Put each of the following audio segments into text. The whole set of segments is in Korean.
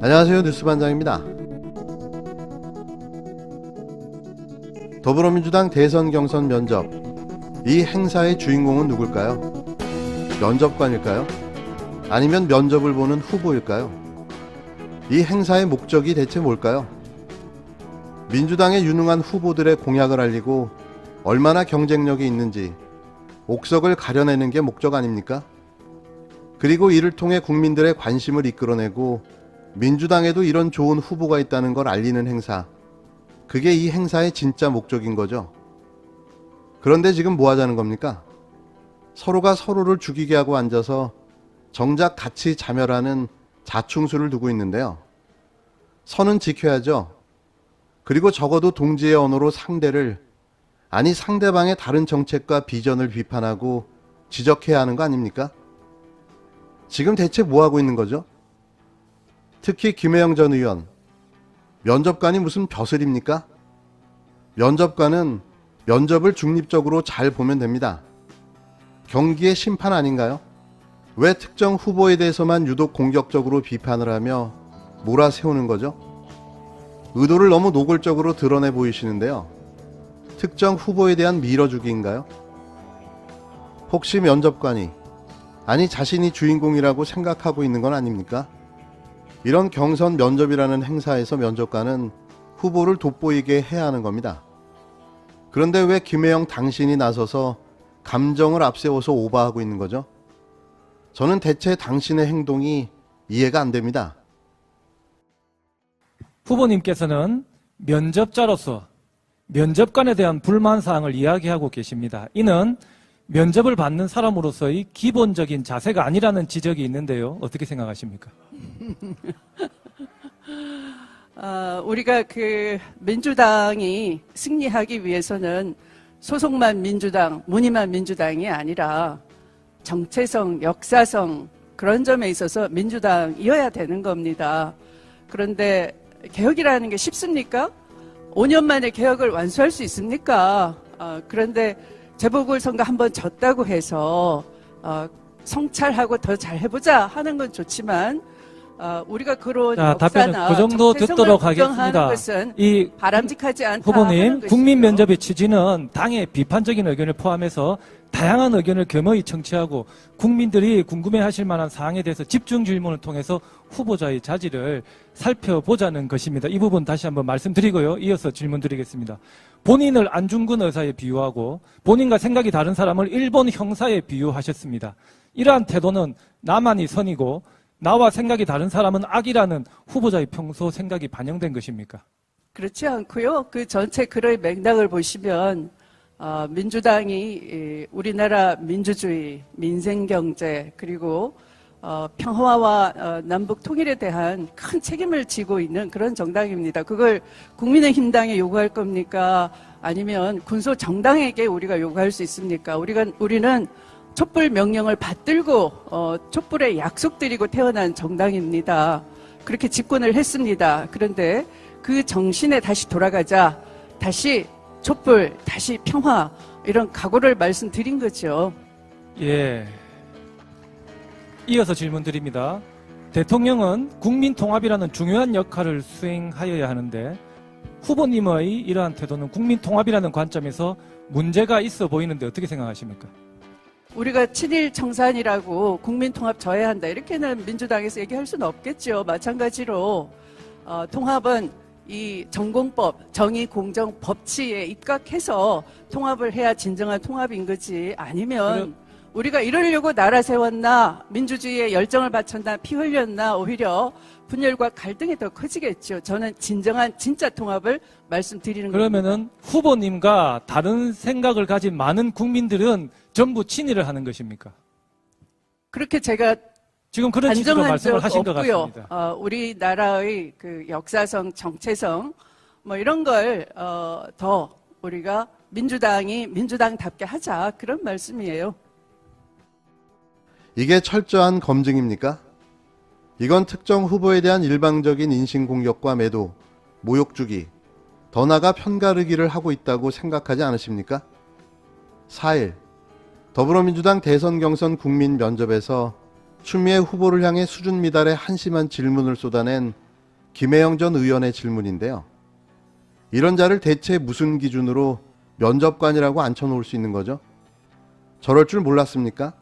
안녕하세요. 뉴스반장입니다. 더불어민주당 대선 경선 면접, 이 행사의 주인공은 누굴까요? 면접관일까요? 아니면 면접을 보는 후보일까요? 이 행사의 목적이 대체 뭘까요? 민주당의 유능한 후보들의 공약을 알리고 얼마나 경쟁력이 있는지 옥석을 가려내는 게 목적 아닙니까? 그리고 이를 통해 국민들의 관심을 이끌어내고 민주당에도 이런 좋은 후보가 있다는 걸 알리는 행사, 그게 이 행사의 진짜 목적인 거죠. 그런데 지금 뭐 하자는 겁니까? 서로가 서로를 죽이게 하고 앉아서 정작 같이 자멸하는 자충수를 두고 있는데요. 선은 지켜야죠. 그리고 적어도 동지의 언어로 상대를, 아니 상대방의 다른 정책과 비전을 비판하고 지적해야 하는 거 아닙니까? 지금 대체 뭐 하고 있는 거죠? 특히 김혜영 전 의원, 면접관이 무슨 벼슬입니까? 면접관은 면접을 중립적으로 잘 보면 됩니다. 경기의 심판 아닌가요? 왜 특정 후보에 대해서만 유독 공격적으로 비판을 하며 몰아세우는 거죠? 의도를 너무 노골적으로 드러내 보이시는데요. 특정 후보에 대한 밀어주기인가요? 혹시 면접관이, 아니 자신이 주인공이라고 생각하고 있는 건 아닙니까? 이런 경선 면접이라는 행사에서 면접관은 후보를 돋보이게 해야 하는 겁니다. 그런데 왜 김혜영 당신이 나서서 감정을 앞세워서 오버하고 있는 거죠? 저는 대체 당신의 행동이 이해가 안 됩니다. 후보님께서는 면접자로서 면접관에 대한 불만사항을 이야기하고 계십니다. 이는 면접을 받는 사람으로서의 기본적인 자세가 아니라는 지적이 있는데요. 어떻게 생각하십니까? 우리가 민주당이 승리하기 위해서는 소속만 민주당, 무늬만 민주당이 아니라 정체성, 역사성 그런 점에 있어서 민주당이어야 되는 겁니다. 그런데 개혁이라는 게 쉽습니까? 5년 만에 개혁을 완수할 수 있습니까? 그런데 재보궐선거 한번 졌다고 해서 성찰하고 더 잘해보자 하는 건 좋지만 우리가 그런 역사나 그 정도 듣도록 부정하는 하겠습니다. 것은 이 바람직하지 않다 후보님, 하는 국민 것이죠. 면접의 취지는 당의 비판적인 의견을 포함해서 다양한 의견을 겸허히 청취하고 국민들이 궁금해하실 만한 사항에 대해서 집중 질문을 통해서 후보자의 자질을 살펴보자는 것입니다. 이 부분 다시 한번 말씀드리고요. 이어서 질문 드리겠습니다. 본인을 안중근 의사에 비유하고 본인과 생각이 다른 사람을 일본 형사에 비유하셨습니다. 이러한 태도는 나만이 선이고 나와 생각이 다른 사람은 악이라는 후보자의 평소 생각이 반영된 것입니까? 그렇지 않고요. 그 전체 글의 맥락을 보시면 민주당이 우리나라 민주주의, 민생경제 그리고 평화와 남북 통일에 대한 큰 책임을 지고 있는 그런 정당입니다. 그걸 국민의힘당에 요구할 겁니까? 아니면 군소 정당에게 우리가 요구할 수 있습니까? 우리는 촛불 명령을 받들고 촛불에 약속드리고 태어난 정당입니다. 그렇게 집권을 했습니다. 그런데 그 정신에 다시 돌아가자, 다시 촛불, 다시 평화 이런 각오를 말씀드린 거죠. 예. 이어서 질문 드립니다. 대통령은 국민 통합이라는 중요한 역할을 수행하여야 하는데 후보님의 이러한 태도는 국민 통합이라는 관점에서 문제가 있어 보이는데 어떻게 생각하십니까? 우리가 친일 청산이라고 국민통합 져야 한다 이렇게는 민주당에서 얘기할 수는 없겠죠. 마찬가지로 통합은 이 전공법, 정의, 공정, 법치에 입각해서 통합을 해야 진정한 통합인 거지. 아니면 우리가 이러려고 나라 세웠나, 민주주의에 열정을 바쳤나, 피 흘렸나, 오히려 분열과 갈등이 더 커지겠죠. 저는 진짜 통합을 말씀드리는 겁니다. 그러면은 후보님과 다른 생각을 가진 많은 국민들은 전부 친일을 하는 것입니까? 그렇게 제가 지금 그런 취지로 단정한 말씀을 적 하신 것 없고요. 같습니다. 우리나라의 그 역사성, 정체성 뭐 이런 걸 더 우리가 민주당이 민주당답게 하자 그런 말씀이에요. 이게 철저한 검증입니까? 이건 특정 후보에 대한 일방적인 인신공격과 매도, 모욕주기, 더 나아가 편가르기를 하고 있다고 생각하지 않으십니까? 4일 더불어민주당 대선 경선 국민 면접에서 추미애 후보를 향해 수준 미달의 한심한 질문을 쏟아낸 김혜영 전 의원의 질문인데요. 이런 자를 대체 무슨 기준으로 면접관이라고 앉혀놓을 수 있는 거죠? 저럴 줄 몰랐습니까?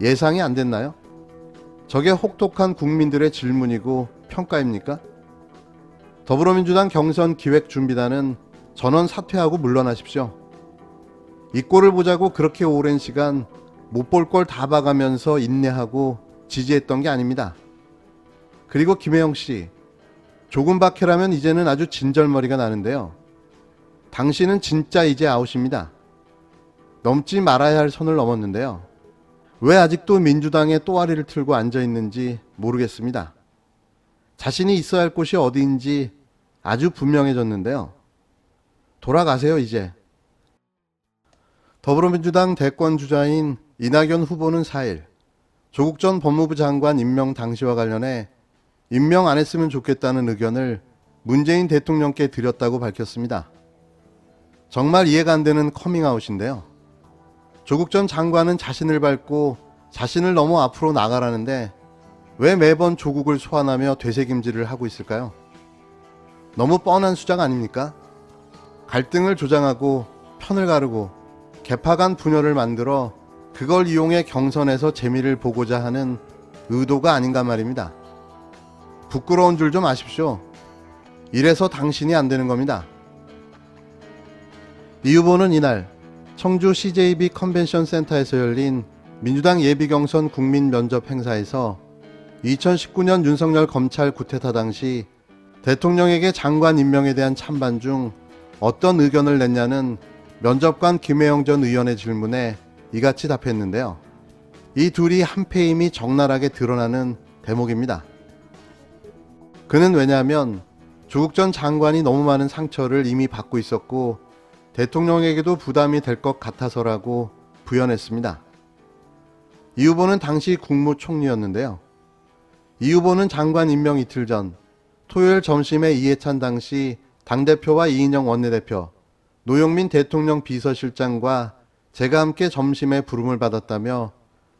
예상이 안 됐나요? 저게 혹독한 국민들의 질문이고 평가입니까? 더불어민주당 경선 기획준비단은 전원 사퇴하고 물러나십시오. 이 꼴을 보자고 그렇게 오랜 시간 못 볼 걸 다 봐가면서 인내하고 지지했던 게 아닙니다. 그리고 김혜영 씨, 조금 박해라면 이제는 아주 진절머리가 나는데요. 당신은 진짜 이제 아웃입니다. 넘지 말아야 할 선을 넘었는데요. 왜 아직도 민주당의 또아리를 틀고 앉아있는지 모르겠습니다. 자신이 있어야 할 곳이 어디인지 아주 분명해졌는데요. 돌아가세요, 이제. 더불어민주당 대권 주자인 이낙연 후보는 4일 조국 전 법무부 장관 임명 당시와 관련해 임명 안 했으면 좋겠다는 의견을 문재인 대통령께 드렸다고 밝혔습니다. 정말 이해가 안 되는 커밍아웃인데요. 조국 전 장관은 자신을 밟고 자신을 넘어 앞으로 나가라는데 왜 매번 조국을 소환하며 되새김질을 하고 있을까요? 너무 뻔한 수작 아닙니까? 갈등을 조장하고 편을 가르고 개파 간 분열을 만들어 그걸 이용해 경선에서 재미를 보고자 하는 의도가 아닌가 말입니다. 부끄러운 줄 좀 아십시오. 이래서 당신이 안 되는 겁니다. 이 후보는 이날 청주 CJB 컨벤션 센터에서 열린 민주당 예비경선 국민 면접 행사에서 2019년 윤석열 검찰 구태타 당시 대통령에게 장관 임명에 대한 찬반 중 어떤 의견을 냈냐는 면접관 김혜영 전 의원의 질문에 이같이 답했는데요. 이 둘이 한패임이 적나라하게 드러나는 대목입니다. 그는 왜냐하면 조국 전 장관이 너무 많은 상처를 이미 받고 있었고 대통령에게도 부담이 될 것 같아서라고 부연했습니다. 이 후보는 당시 국무총리였는데요. 이 후보는 장관 임명 이틀 전 토요일 점심에 이해찬 당시 당대표와 이인영 원내대표, 노영민 대통령 비서실장과 제가 함께 점심에 부름을 받았다며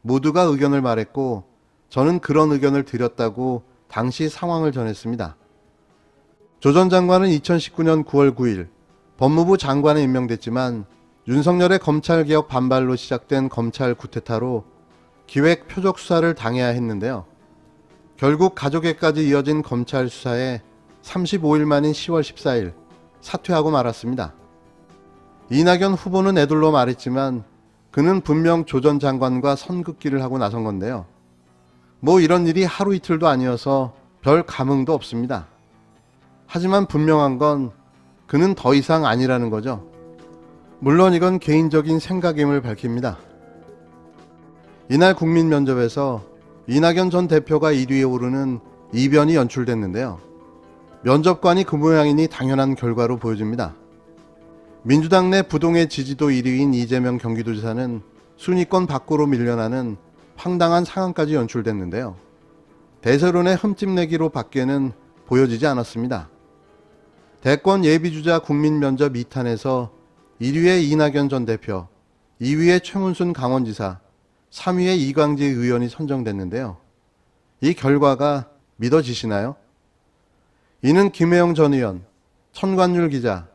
모두가 의견을 말했고 저는 그런 의견을 드렸다고 당시 상황을 전했습니다. 조 전 장관은 2019년 9월 9일 법무부 장관에 임명됐지만 윤석열의 검찰개혁 반발로 시작된 검찰 구태타로 기획 표적 수사를 당해야 했는데요. 결국 가족에까지 이어진 검찰 수사에 35일 만인 10월 14일 사퇴하고 말았습니다. 이낙연 후보는 애둘러 말했지만 그는 분명 조 전 장관과 선긋기를 하고 나선 건데요. 뭐 이런 일이 하루 이틀도 아니어서 별 감흥도 없습니다. 하지만 분명한 건 그는 더 이상 아니라는 거죠. 물론 이건 개인적인 생각임을 밝힙니다. 이날 국민 면접에서 이낙연 전 대표가 1위에 오르는 이변이 연출됐는데요. 면접관이 그 모양이니 당연한 결과로 보여집니다. 민주당 내 부동의 지지도 1위인 이재명 경기도지사는 순위권 밖으로 밀려나는 황당한 상황까지 연출됐는데요. 대세론의 흠집내기로 밖에는 보여지지 않았습니다. 대권 예비주자 국민면접 2탄에서 1위에 이낙연 전 대표, 2위에 최문순 강원지사, 3위에 이광재 의원이 선정됐는데요. 이 결과가 믿어지시나요? 이는 김혜영 전 의원, 천관율 기자,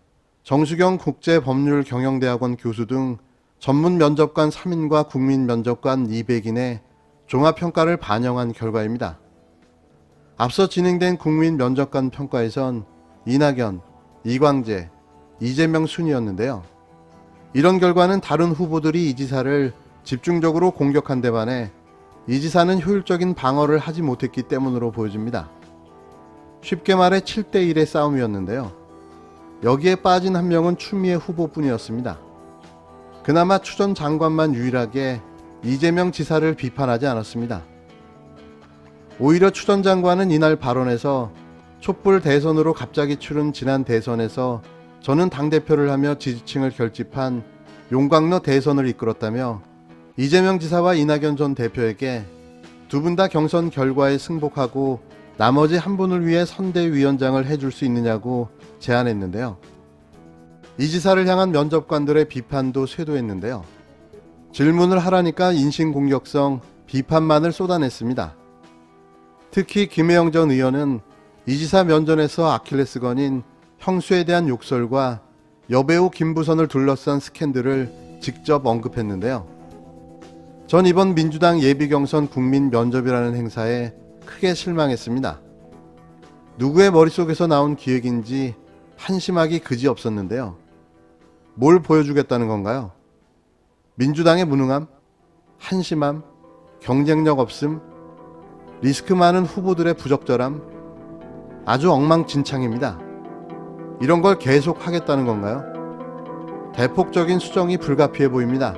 정수경 국제법률경영대학원 교수 등 전문 면접관 3인과 국민 면접관 200인의 종합평가를 반영한 결과입니다. 앞서 진행된 국민 면접관 평가에선 이낙연, 이광재, 이재명 순이었는데요. 이런 결과는 다른 후보들이 이 지사를 집중적으로 공격한 데 반해 이 지사는 효율적인 방어를 하지 못했기 때문으로 보여집니다. 쉽게 말해 7대1의 싸움이었는데요. 여기에 빠진 한 명은 추미애 후보뿐이었습니다. 그나마 추 전 장관만 유일하게 이재명 지사를 비판하지 않았습니다. 오히려 추 전 장관은 이날 발언에서 촛불 대선으로 갑자기 치른 지난 대선에서 저는 당대표를 하며 지지층을 결집한 용광로 대선을 이끌었다며 이재명 지사와 이낙연 전 대표에게 두 분 다 경선 결과에 승복하고 나머지 한 분을 위해 선대위원장을 해줄 수 있느냐고 제안했는데요. 이 지사를 향한 면접관들의 비판도 쇄도했는데요. 질문을 하라니까 인신공격성 비판만을 쏟아냈습니다. 특히 김혜영 전 의원은 이 지사 면전에서 아킬레스건인 형수에 대한 욕설과 여배우 김부선을 둘러싼 스캔들을 직접 언급했는데요. 전 이번 민주당 예비경선 국민 면접이라는 행사에 크게 실망했습니다. 누구의 머릿속에서 나온 기획인지 한심하기 그지없었는데요. 뭘 보여주겠다는 건가요? 민주당의 무능함, 한심함, 경쟁력 없음, 리스크 많은 후보들의 부적절함, 아주 엉망진창입니다. 이런 걸 계속 하겠다는 건가요? 대폭적인 수정이 불가피해 보입니다.